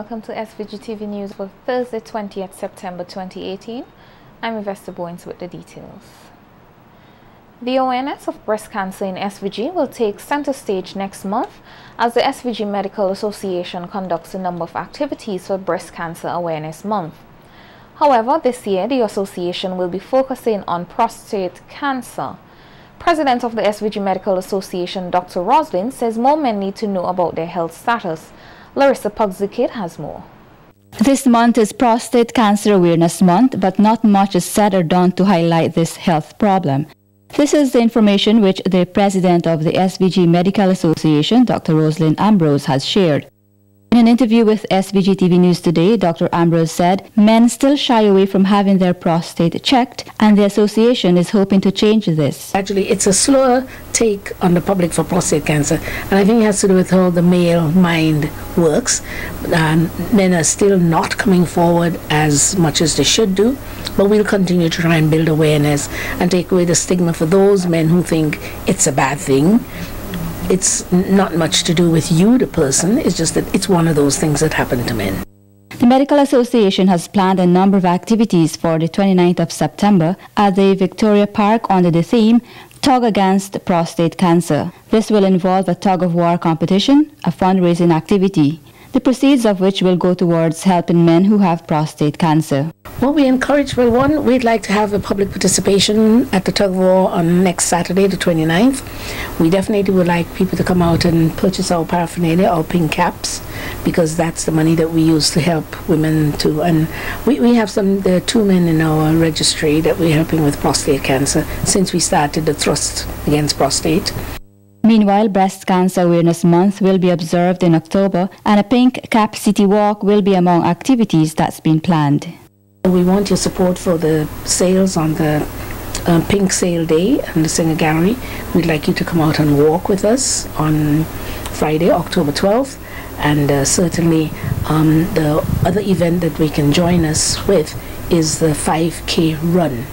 welcome to SVG-TV News for Thursday, 20th September 2018. I'm Investor Boyens with the details. The awareness of breast cancer in SVG will take center stage next month as the SVG Medical Association conducts a number of activities for Breast Cancer Awareness Month. However, this year the association will be focusing on prostate cancer. President of the SVG Medical Association, Dr. Roslin, says more men need to know about their health status. Larissa Pugzikid has more. This month is Prostate Cancer Awareness Month, but not much is said or done to highlight this health problem. This is the information which the president of the SVG Medical Association, Dr. Roslyn Ambrose, has shared. In an interview with SVG-TV News Today, Dr. Ambrose said men still shy away from having their prostate checked, and the association is hoping to change this. Actually, it's a slower take on the public for prostate cancer, and I think it has to do with how the male mind works. Men are still not coming forward as much as they should do, but we'll continue to try and build awareness and take away the stigma for those men who think it's a bad thing. It's not much to do with you, the person. It's just that it's one of those things that happen to men. The Medical Association has planned a number of activities for the 29th of September at the Victoria Park under the theme Tug Against Prostate Cancer. This will involve a tug-of-war competition, a fundraising activity, the proceeds of which will go towards helping men who have prostate cancer. Well, we encourage, well, one, we'd like to have a public participation at the tug of war on next Saturday, the 29th. We definitely would like people to come out and purchase our paraphernalia, our pink caps, because that's the money that we use to help women too. And we have there are 2 men in our registry that we're helping with prostate cancer since we started the Thrust Against Prostate. Meanwhile, Breast Cancer Awareness Month will be observed in October, and a Pink Cap City Walk will be among activities that's been planned. We want your support for the sales on the Pink Sale Day and the Singer Gallery. We'd like you to come out and walk with us on Friday, October 12th. And certainly the other event that we can join us with is the 5K Run.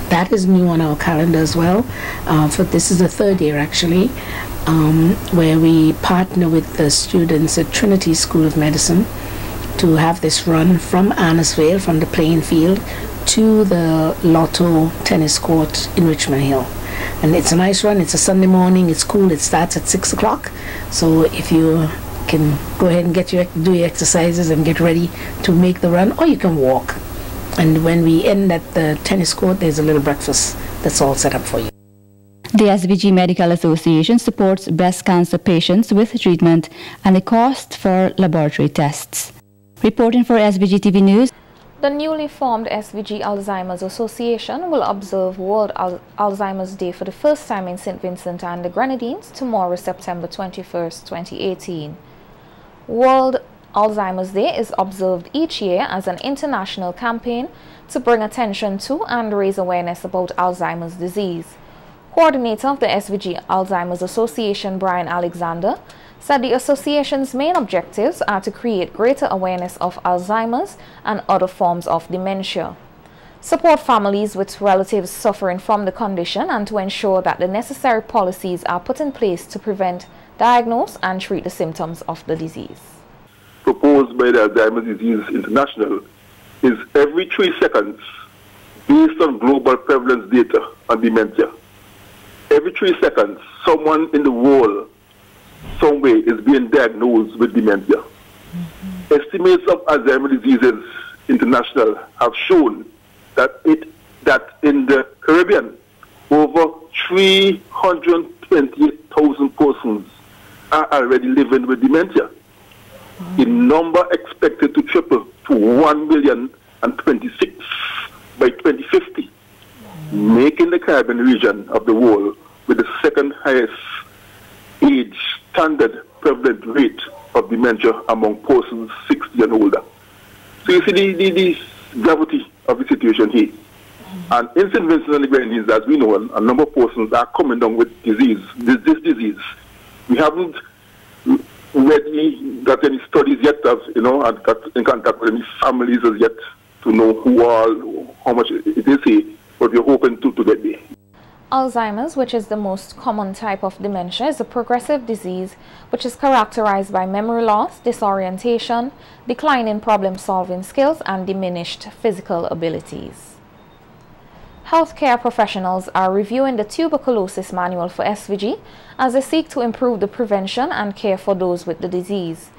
That is new on our calendar as well. For this is the 3rd year actually, where we partner with the students at Trinity School of Medicine to have this run from Annisvale, from the playing field, to the Lotto tennis court in Richmond Hill. And it's a nice run. It's a Sunday morning. It's cool. It starts at 6 o'clock. So if you can go ahead and do your exercises and get ready to make the run, or you can walk. And when we end at the tennis court, there's a little breakfast that's all set up for you. The SVG Medical Association supports breast cancer patients with treatment and the cost for laboratory tests. Reporting for SVG-TV News. The newly formed SVG Alzheimer's Association will observe World Alzheimer's Day for the first time in St. Vincent and the Grenadines tomorrow, September 21st, 2018. World Alzheimer's Day is observed each year as an international campaign to bring attention to and raise awareness about Alzheimer's disease. Coordinator of the SVG Alzheimer's Association, Brian Alexander, said the association's main objectives are to create greater awareness of Alzheimer's and other forms of dementia, support families with relatives suffering from the condition, and to ensure that the necessary policies are put in place to prevent, diagnose, and treat the symptoms of the disease. Proposed by the Alzheimer's Disease International is every 3 seconds, based on global prevalence data on dementia. Every 3 seconds, someone in the world, some way, is being diagnosed with dementia. Estimates of Alzheimer's Diseases International have shown that in the Caribbean, over 328,000 persons are already living with dementia. The number expected to triple to 1,026,000 by 2050, making the Caribbean region of the world with the 2nd highest age standard prevalent rate of dementia among persons 60 and older. So you see the gravity of the situation here. And in St. Vincent and the Grenadines, as we know, a number of persons are coming down with this disease. We haven't really got any studies yet, and got in contact with any families as yet to know how much it is here, but we're hoping to get there. Alzheimer's, which is the most common type of dementia, is a progressive disease which is characterized by memory loss, disorientation, decline in problem-solving skills, and diminished physical abilities. Healthcare professionals are reviewing the tuberculosis manual for SVG as they seek to improve the prevention and care for those with the disease.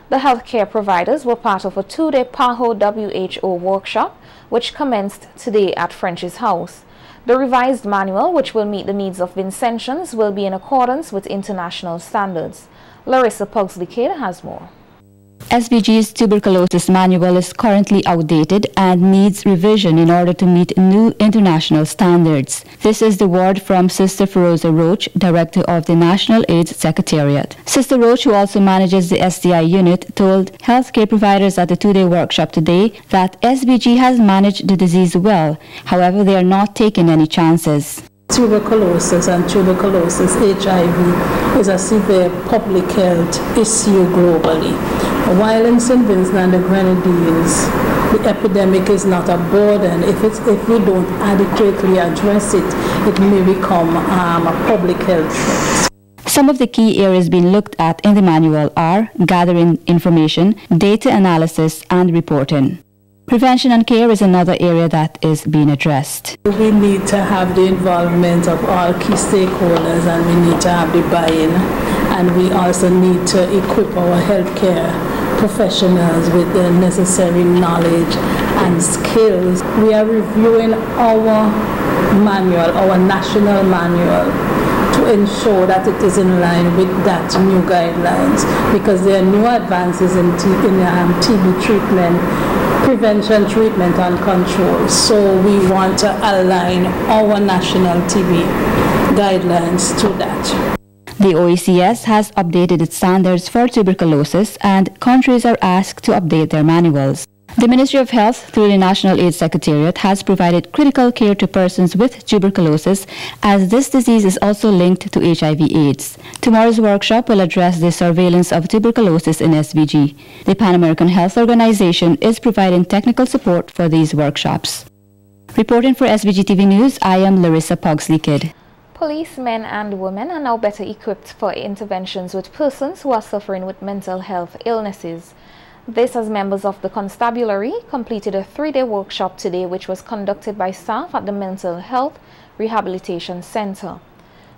The healthcare providers were part of a two-day PAHO WHO workshop which commenced today at French's House. The revised manual, which will meet the needs of Vincentians, will be in accordance with international standards. Larissa Pugsley-Kidd has more. SVG's tuberculosis manual is currently outdated and needs revision in order to meet new international standards. This is the word from Sister Feroza Roach, Director of the National AIDS Secretariat. Sister Roach, who also manages the STI unit, told healthcare providers at the two-day workshop today that SVG has managed the disease well. However, they are not taking any chances. Tuberculosis and tuberculosis HIV is a severe public health issue globally. While in St. Vincent and the Grenadines, the epidemic is not a burden. If we don't adequately address it, it may become a public health threat. Some of the key areas being looked at in the manual are gathering information, data analysis, and reporting. Prevention and care is another area that is being addressed. We need to have the involvement of all key stakeholders, and we need to have the buy-in, and we also need to equip our healthcare professionals with the necessary knowledge and skills. We are reviewing our manual, our national manual, to ensure that it is in line with that new guidelines, because there are new advances in TB treatment, prevention, treatment, and control. So we want to align our national TB guidelines to that. The OECS has updated its standards for tuberculosis, and countries are asked to update their manuals. The Ministry of Health, through the National AIDS Secretariat, has provided critical care to persons with tuberculosis, as this disease is also linked to HIV/AIDS. Tomorrow's workshop will address the surveillance of tuberculosis in SVG. The Pan American Health Organization is providing technical support for these workshops. Reporting for SVG-TV News, I am Larissa Pugsley-Kidd. Policemen and women are now better equipped for interventions with persons who are suffering with mental health illnesses. This, as members of the constabulary completed a three-day workshop today, which was conducted by staff at the Mental Health Rehabilitation Center.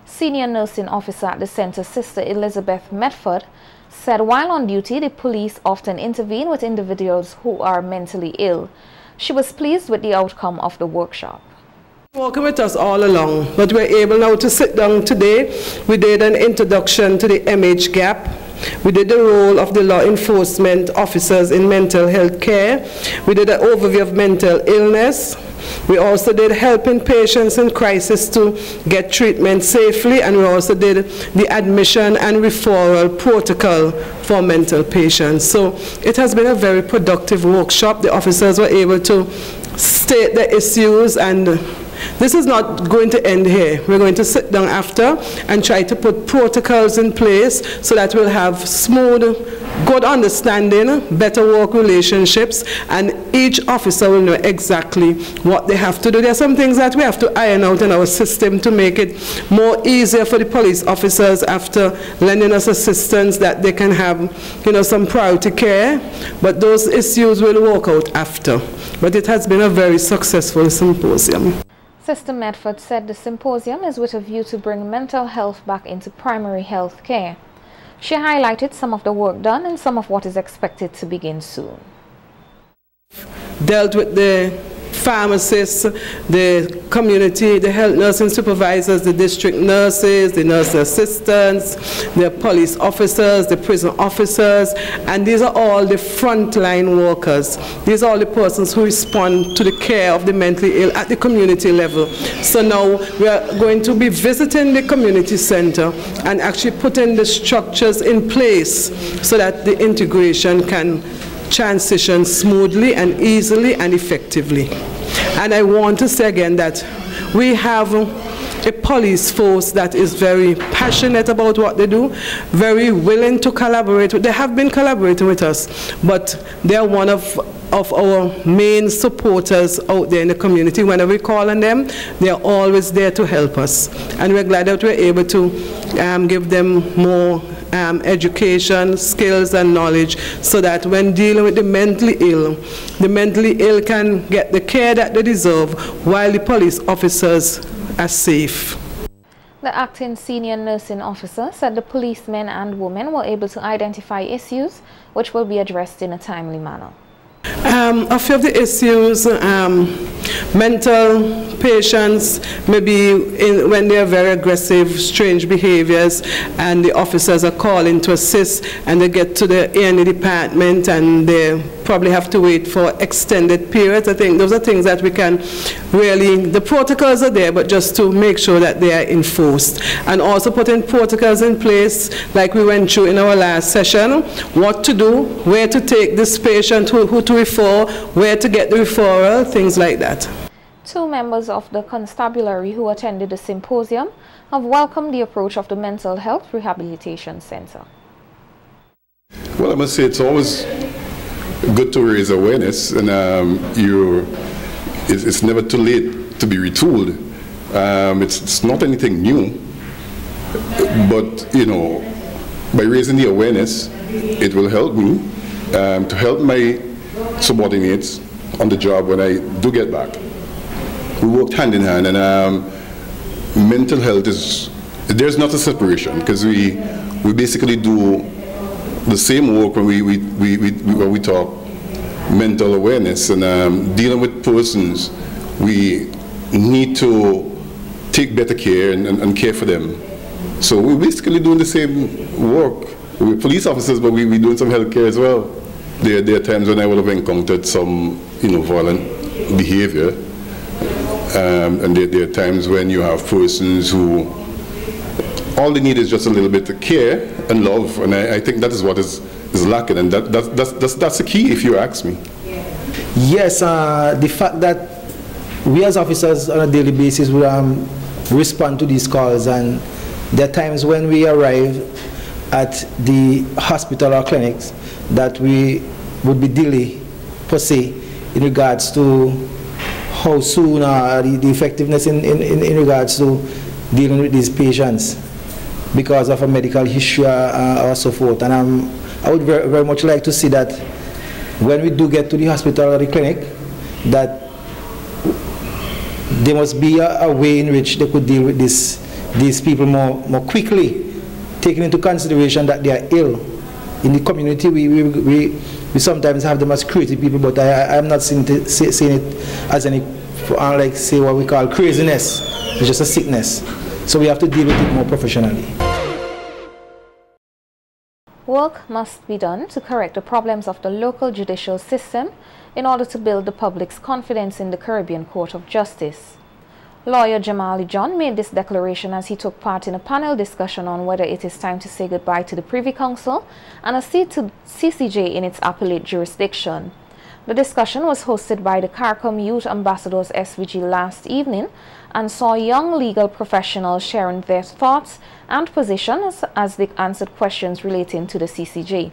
Senior nursing officer at the center, Sister Elizabeth Medford, said while on duty, the police often intervene with individuals who are mentally ill. She was pleased with the outcome of the workshop. Working with us all along, but we're able now to sit down today. We did an introduction to the MH gap. We did the role of the law enforcement officers in mental health care. We did an overview of mental illness. We also did helping patients in crisis to get treatment safely, and we also did the admission and referral protocol for mental patients. So it has been a very productive workshop. The officers were able to state the issues, and this is not going to end here. We're going to sit down after and try to put protocols in place so that we'll have smooth, good understanding, better work relationships, and each officer will know exactly what they have to do. There are some things that we have to iron out in our system to make it more easier for the police officers after lending us assistance, that they can have, some priority care, but those issues will work out after. But it has been a very successful symposium. Sister Medford said the symposium is with a view to bring mental health back into primary health care. She highlighted some of the work done and some of what is expected to begin soon. Dealt with the pharmacists, the community, the health nursing supervisors, the district nurses, the nurse assistants, the police officers, the prison officers, and these are all the frontline workers. These are all the persons who respond to the care of the mentally ill at the community level. So now we are going to be visiting the community center and actually putting the structures in place so that the integration can transition smoothly and easily and effectively. And I want to say again that we have a police force that is very passionate about what they do, very willing to collaborate. They have been collaborating with us, but they are one of of our main supporters out there in the community. Whenever we call on them, they are always there to help us. And we're glad that we're able to give them more education, skills and knowledge, so that when dealing with the mentally ill can get the care that they deserve while the police officers are safe. The acting senior nursing officer said the policemen and women were able to identify issues which will be addressed in a timely manner. A few of the issues, mental patients, maybe when they are very aggressive, strange behaviors, and the officers are calling to assist, and they get to the A&E department and they probably have to wait for extended periods. I think those are things that we can really, the protocols are there, but just to make sure that they are enforced. And also putting protocols in place, like we went through in our last session, what to do, where to take this patient, who to refer, where to get the referral, things like that. Two members of the constabulary who attended the symposium have welcomed the approach of the Mental Health Rehabilitation Center. Well, I must say it's always good to raise awareness, and it's never too late to be retooled. It's not anything new, but you know, by raising the awareness, it will help me to help my subordinates on the job when I do get back. We worked hand in hand, and mental health there's not a separation, because we basically do the same work when we talk mental awareness and dealing with persons. We need to take better care and care for them. So we're basically doing the same work. We're police officers, but we're doing some health care as well. There are times when I would have encountered some, violent behavior, and there are times when you have persons who all they need is just a little bit of care and love, and I think that is what is lacking, and that's the key, if you ask me. Yes, the fact that we as officers on a daily basis will respond to these calls, and there are times when we arrive at the hospital or clinics that we would be delayed per se in regards to how soon the effectiveness in regards to dealing with these patients because of a medical issue or so forth. And I would very much like to see that when we do get to the hospital or the clinic, that there must be a way in which they could deal with these people more quickly, taking into consideration that they are ill. In the community, we sometimes have them as creative people, but I'm not seeing it as any, like say what we call craziness. It's just a sickness. So we have to deal with it more professionally. Work must be done to correct the problems of the local judicial system in order to build the public's confidence in the Caribbean Court of Justice. Lawyer Jamali John made this declaration as he took part in a panel discussion on whether it is time to say goodbye to the Privy Council and a seat to CCJ in its appellate jurisdiction. The discussion was hosted by the CARICOM Youth Ambassadors SVG last evening and saw young legal professionals sharing their thoughts and positions as they answered questions relating to the CCJ.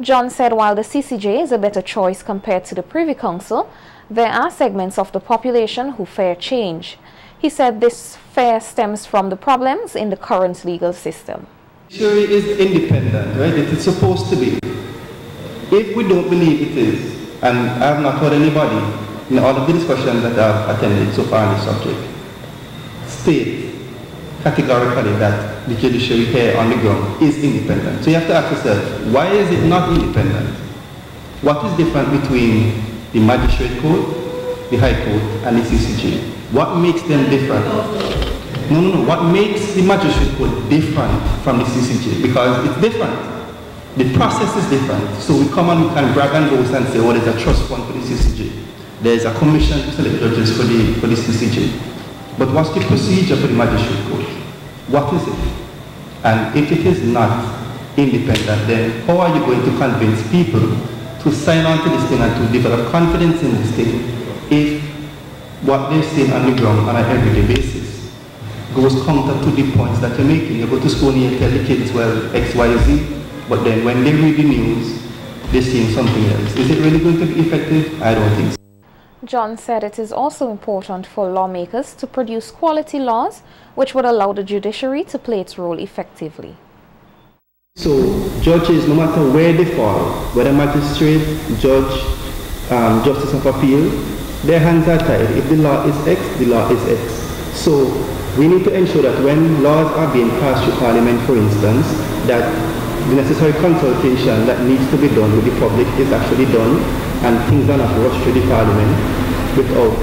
John said while the CCJ is a better choice compared to the Privy Council, there are segments of the population who fear change. He said this fear stems from the problems in the current legal system. Judiciary is independent, right? It is supposed to be. If we don't believe it is, and I have not heard anybody in all of the discussions that I've attended so far on this subject state categorically that the judiciary here on the ground is independent. So you have to ask yourself, why is it not independent? What is different between the Magistrate Court, the High Court, and the CCJ? What makes them different? No. What makes the Magistrate Court different from the CCJ? Because it's different. The process is different. So we come and we can brag and boast and say, oh, there's a trust fund for the CCJ. There's a commission to select judges for the CCJ. But what's the procedure for the Magistrate Court? What is it? And if it is not independent, then how are you going to convince people to sign on to this thing and to develop confidence in this thing if what they're seeing on the ground on an everyday basis goes counter to the points that you're making? You go to school and you tell the kids, well, X, Y, Z, but then when they read the news, they're seeing something else. Is it really going to be effective? I don't think so. John said it is also important for lawmakers to produce quality laws which would allow the judiciary to play its role effectively. So judges, no matter where they fall, whether magistrate, judge, justice of appeal, their hands are tied. If the law is X, the law is X. So we need to ensure that when laws are being passed through Parliament, for instance, that the necessary consultation that needs to be done with the public is actually done, and things are not rushed through the Parliament without,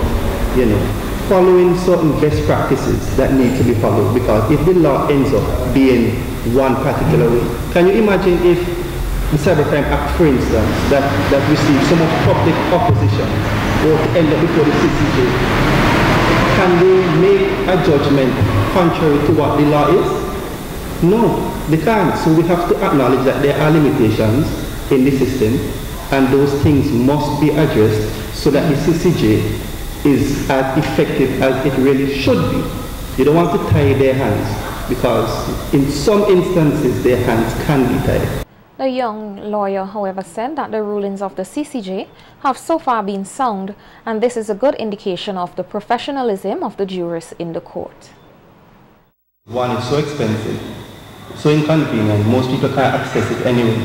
following certain best practices that need to be followed. Because if the law ends up being one particular way, can you imagine if the Cybercrime Act, for instance, that receives so much public opposition, or to end up before the CCJ, can they make a judgment contrary to what the law is? No, they can't. So we have to acknowledge that there are limitations in the system, and those things must be addressed so that the CCJ is as effective as it really should be. You don't want to tie their hands, because in some instances their hands can be tied. The young lawyer, however, said that the rulings of the CCJ have so far been sound, and this is a good indication of the professionalism of the jurists in the court. One, it's so expensive, so inconvenient, most people can't access it anyway.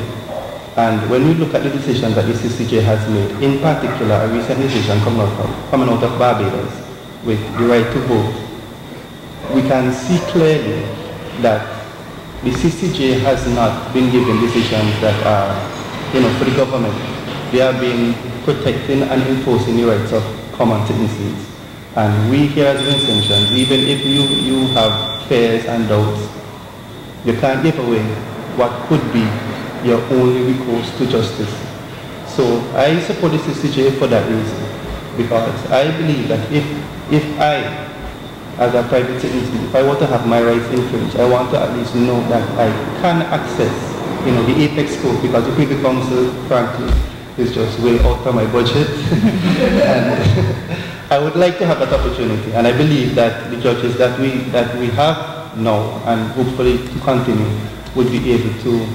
And when we look at the decision that the CCJ has made, in particular a recent decision coming out of Barbados with the right to vote, we can see clearly that the CCJ has not been given decisions that are, for the government. They have been protecting and enforcing the rights of common citizens. And we here as Vincentians, even if you have fears and doubts, you can't give away what could be your only recourse to justice. So I support the CCJ for that reason, because I believe that if I, as a private citizen, if I want to have my rights infringed, I want to at least know that I can access, the apex court, because the Privy Council, frankly, is just way out of my budget. And I would like to have that opportunity, and I believe that the judges that we have now, and hopefully to continue, would be able to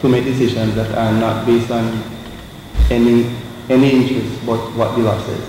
make decisions that are not based on any interest but what the law says.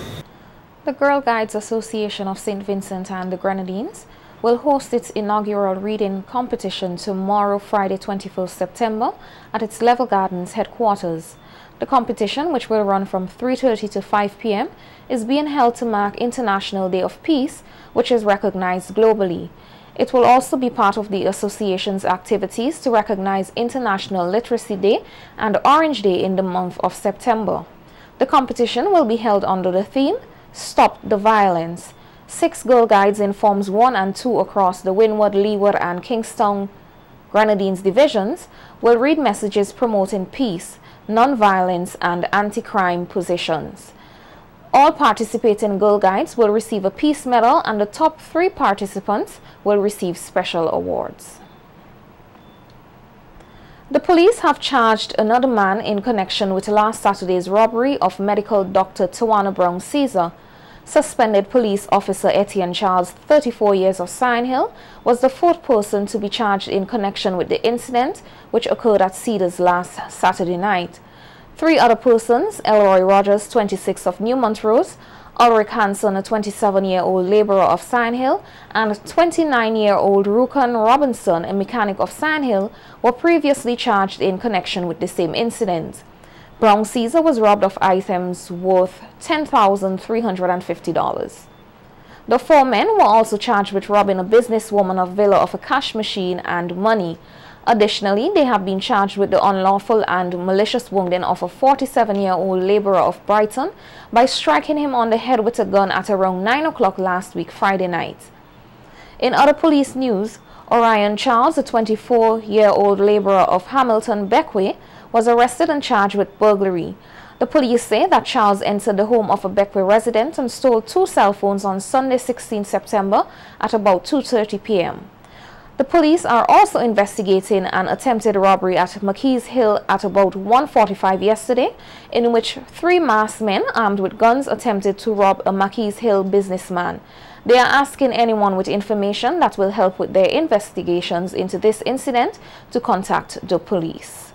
The Girl Guides Association of St. Vincent and the Grenadines will host its inaugural reading competition tomorrow, Friday 21st September, at its Level Gardens headquarters. The competition, which will run from 3:30 to 5 p.m., is being held to mark International Day of Peace, which is recognized globally. It will also be part of the association's activities to recognize International Literacy Day and Orange Day in the month of September. The competition will be held under the theme, Stop the Violence. 6 Girl Guides in Forms 1 and 2 across the Windward, Leeward and Kingstown Grenadines divisions will read messages promoting peace, non-violence and anti-crime positions. All participating Girl Guides will receive a Peace Medal, and the top 3 participants will receive special awards. The police have charged another man in connection with last Saturday's robbery of medical doctor Tawana Brown Caesar. Suspended police officer Etienne Charles, 34 years of Sign Hill, was the 4th person to be charged in connection with the incident which occurred at Cedars last Saturday night. 3 other persons, Elroy Rogers, 26 of New Montrose, Ulrich Hanson, a 27-year-old laborer of Sign Hill, and 29-year-old Rukan Robinson, a mechanic of Sign Hill, were previously charged in connection with the same incident. Brown Caesar was robbed of items worth $10,350. The 4 men were also charged with robbing a businesswoman of Villa of a cash machine and money. Additionally, they have been charged with the unlawful and malicious wounding of a 47-year-old laborer of Brighton by striking him on the head with a gun at around 9 o'clock last week, Friday night. In other police news, Orion Charles, a 24-year-old laborer of Hamilton Beckway, was arrested and charged with burglary. The police say that Charles entered the home of a Beckway resident and stole 2 cell phones on Sunday, 16 September at about 2:30 p.m. The police are also investigating an attempted robbery at McKees Hill at about 1:45 yesterday, in which 3 masked men armed with guns attempted to rob a McKees Hill businessman. They are asking anyone with information that will help with their investigations into this incident to contact the police.